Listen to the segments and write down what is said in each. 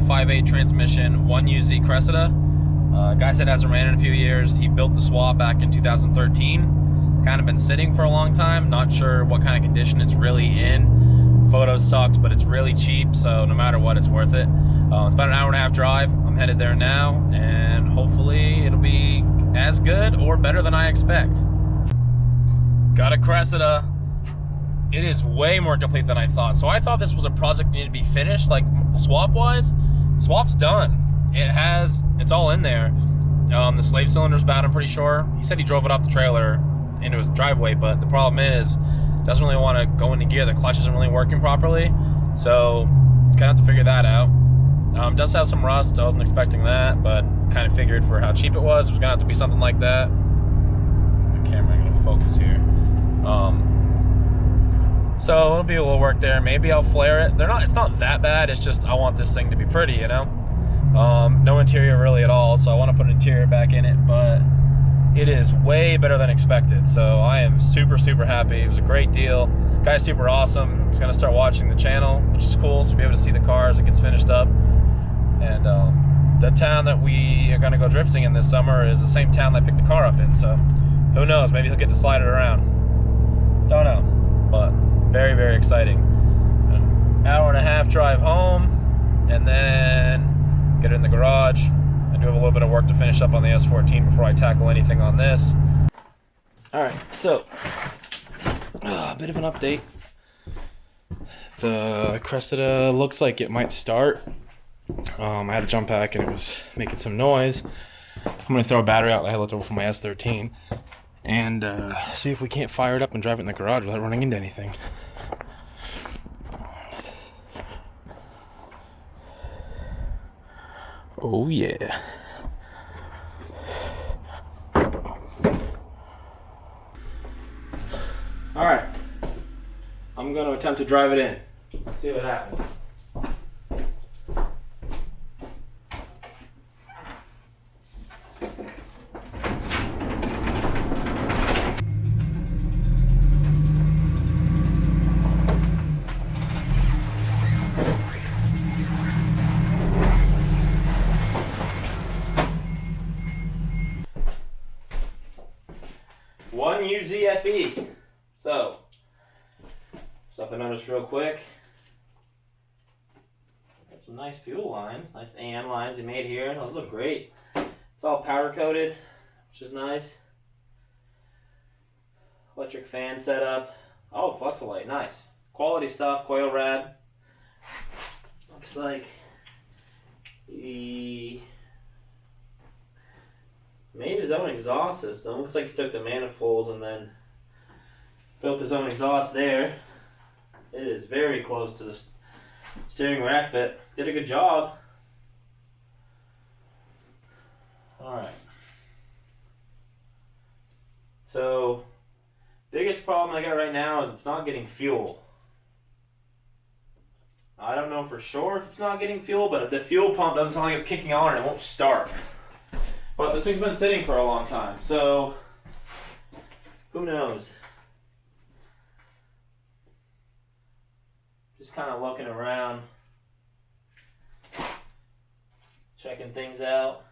W58 transmission, 1UZ Cressida. Guy said hasn't ran in a few years. He built the swap back in 2013. Kind of been sitting for a long time. Not sure what kind of condition it's really in. Photos sucked, but it's really cheap, so no matter what, it's worth it. It's about an hour and a half drive. I'm headed there now, and hopefully it'll be as good or better than I expect. Got a Cressida. It is way more complete than I thought. So I thought this was a project that needed to be finished, like swap-wise. Swap's done. It's all in there. The slave cylinder's bad, I'm pretty sure. He said he drove it off the trailer into his driveway, but the problem is, doesn't really want to go into gear. The clutch isn't really working properly. So, kind of have to figure that out. Does have some rust. I wasn't expecting that, but kind of figured for how cheap it was gonna have to be something like that. The camera ain't gonna focus here. So it'll be a little work there. Maybe I'll flare it. It's not that bad. It's just I want this thing to be pretty, you know. No interior really at all, so I want to put an interior back in it, but it is way better than expected. So I am super, super happy. It was a great deal. Guy's super awesome. He's gonna start watching the channel, which is cool. So be able to see the car as it gets finished up. And the town that we are gonna go drifting in this summer is the same town that I picked the car up in. So who knows? Maybe he'll get to slide it around. Don't know, but very, very exciting. An hour and a half drive home, and then get it in the garage. I do have a little bit of work to finish up on the S14 before I tackle anything on this. All right, so a bit of an update. The Cressida looks like it might start. I had a jump pack and it was making some noise. I'm gonna throw a battery out that I had left over from my S13 and see if we can't fire it up and drive it in the garage without running into anything. Oh yeah. All right, I'm going to attempt to drive it in. Let's see what happens. One UZFE. So, something I noticed real quick. Got some nice fuel lines, nice AM lines they made here. Those look great. It's all powder coated, which is nice. Electric fan setup. Oh, Fluxolite, nice. Quality stuff, coil rad. Looks like he made his own exhaust system. Looks like he took the manifolds and then built his own exhaust there. It is very close to the steering rack, but did a good job. Alright. So, biggest problem I got right now is it's not getting fuel. I don't know for sure if it's not getting fuel, but the fuel pump doesn't sound like it's kicking on and it won't start. But this thing's been sitting for a long time, so who knows? Just kind of looking around, checking things out.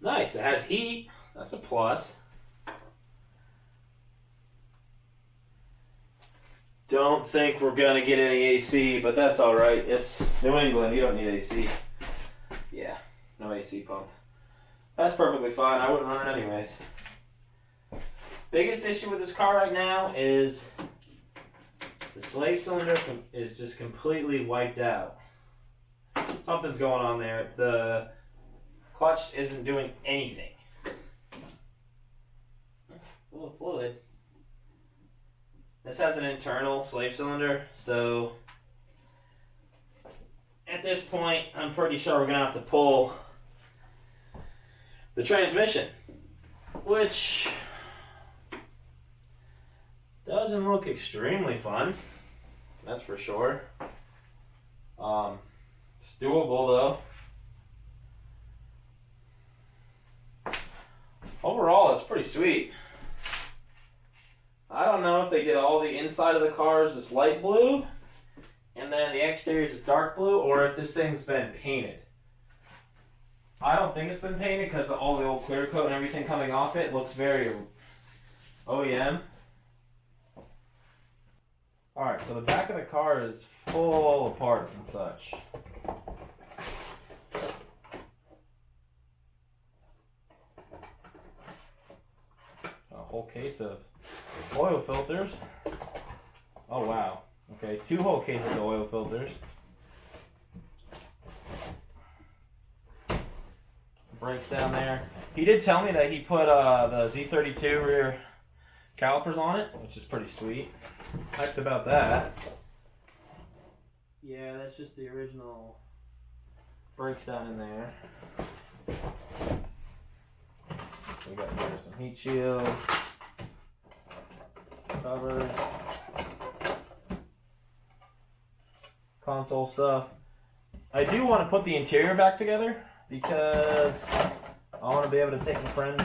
Nice, it has heat, that's a plus. Don't think we're gonna get any AC, but that's alright. It's New England, you don't need AC. Yeah, no AC pump. That's perfectly fine, I wouldn't run it anyways. Biggest issue with this car right now is the slave cylinder is just completely wiped out. Something's going on there. The clutch isn't doing anything. Full of fluid. This has an internal slave cylinder, so at this point I'm pretty sure we're gonna have to pull the transmission, which doesn't look extremely fun, that's for sure. It's doable though. Overall, it's pretty sweet. I don't know if they did all the inside of the cars this light blue, and then the exterior is dark blue, or if this thing's been painted. I don't think it's been painted because all the old clear coat and everything coming off it looks very OEM. Alright, so the back of the car is full of parts and such. A whole case of oil filters. Oh wow. Okay, 2 whole cases of oil filters. Brakes down there. He did tell me that he put the Z32 rear calipers on it, which is pretty sweet. Hyped about that. Yeah, that's just the original brakes down in there. We got here some heat shield covers, console stuff. I do want to put the interior back together because I want to be able to take my friends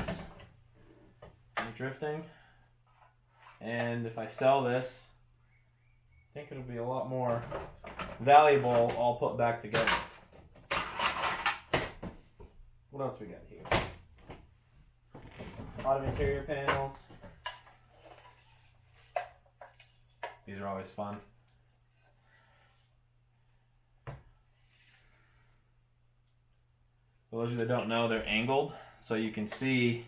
drifting. And if I sell this, I think it'll be a lot more valuable all put back together. What else we got here? A lot of interior panels. These are always fun. For those of you that don't know, they're angled, so you can see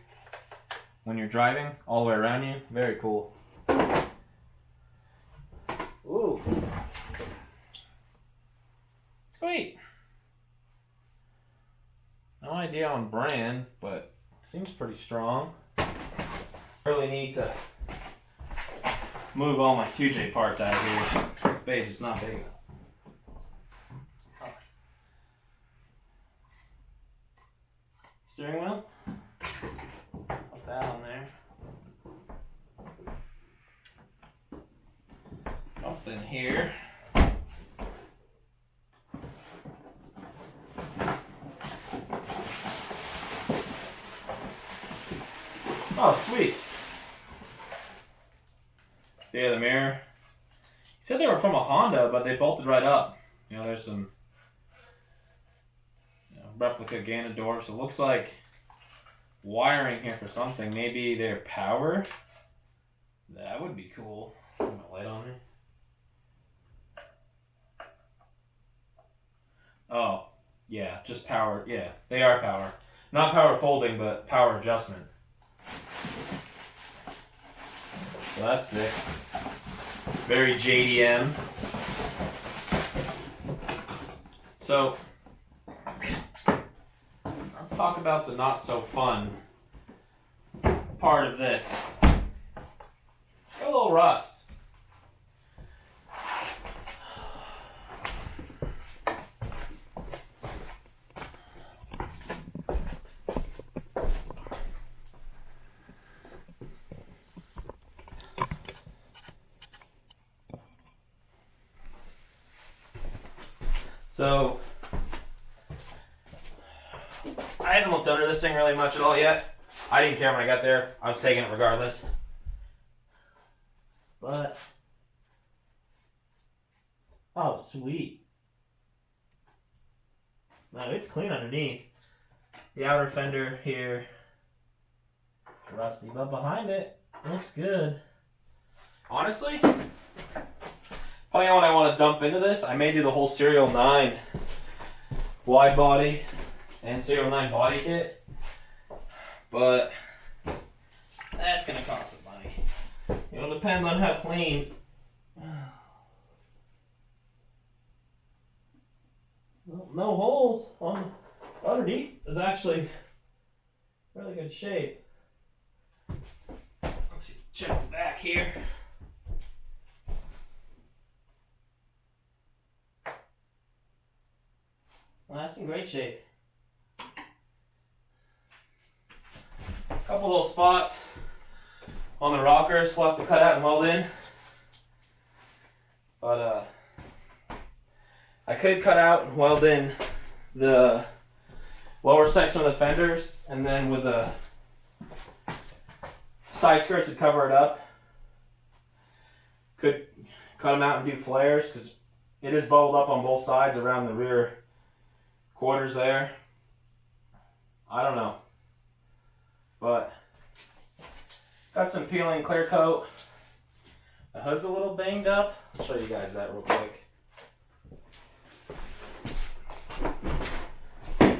when you're driving all the way around you. Very cool. Ooh. Sweet. No idea on brand, but seems pretty strong. Really need to move all my 2J parts out of here. This space is not big enough. Steering wheel. Put that on there. Up in here. Oh, sweet. See the mirror? He said they were from a Honda, but they bolted right up. You know, there's some replica Gannon doors. So it looks like wiring here for something. Maybe their power. That would be cool. Put my light on there. Oh, yeah, just power. Yeah, they are power. Not power folding, but power adjustment. So that's sick. Very JDM. So let's talk about the not so fun part of this. Got a little rust. So, I haven't looked under this thing really much at all yet. I didn't care when I got there. I was taking it regardless. But, oh, sweet. No, it's clean underneath. The outer fender here, rusty, but behind it, looks good. Honestly, depending on what I want to dump into this, I may do the whole Serial 9 wide body and Serial 9 body kit, but that's going to cost some money. It'll depend on how clean. No holes on underneath is actually really good shape. Let's see, check the back here. Well, that's in great shape. A couple little spots on the rockers we'll have to cut out and weld in. But I could cut out and weld in the lower section of the fenders, and then with the side skirts to cover it up, Could cut them out and do flares because it is bubbled up on both sides around the rear quarters there. I don't know. But got some peeling clear coat. The hood's a little banged up. I'll show you guys that real quick.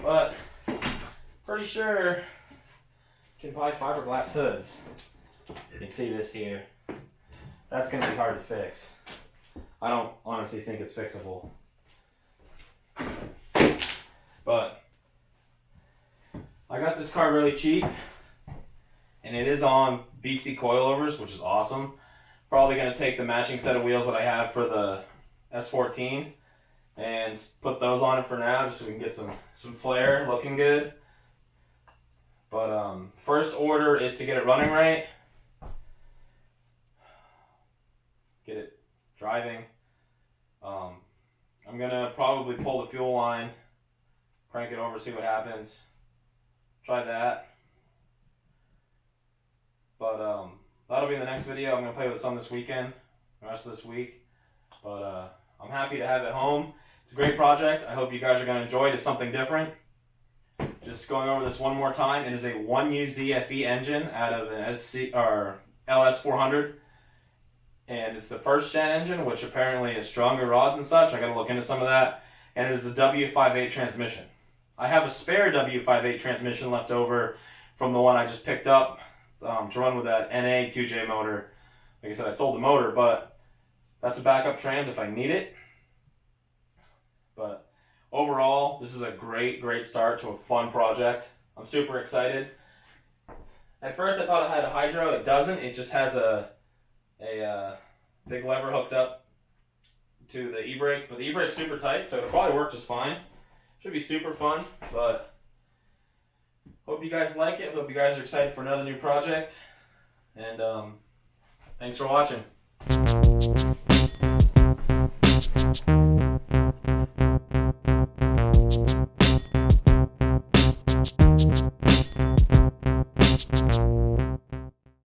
But pretty sure you can buy fiberglass hoods. You can see this here. That's going to be hard to fix. I don't honestly think it's fixable. But I got this car really cheap, and it is on BC coilovers, which is awesome. Probably going to take the matching set of wheels that I have for the S14 and put those on it for now, just so we can get some flair, looking good. But first order is to get it running right, get it driving. I'm gonna probably pull the fuel line, crank it over, see what happens. Try that. But that'll be in the next video. I'm gonna play with some this weekend, the rest of this week. But I'm happy to have it home. It's a great project. I hope you guys are gonna enjoy it. It's something different. Just going over this one more time. It is a 1UZ FE engine out of an SC or LS400. And it's the first gen engine, which apparently is stronger rods and such. I gotta look into some of that. And it is the W58 transmission. I have a spare W58 transmission left over from the one I just picked up to run with that NA 2J motor. Like I said, I sold the motor, but that's a backup trans if I need it. But overall, this is a great start to a fun project. I'm super excited. At first I thought it had a hydro. It doesn't. It just has a big lever hooked up to the e-brake, but the e-brake's super tight, so it'll probably work just fine. Should be super fun, but hope you guys like it. Hope you guys are excited for another new project, and thanks for watching.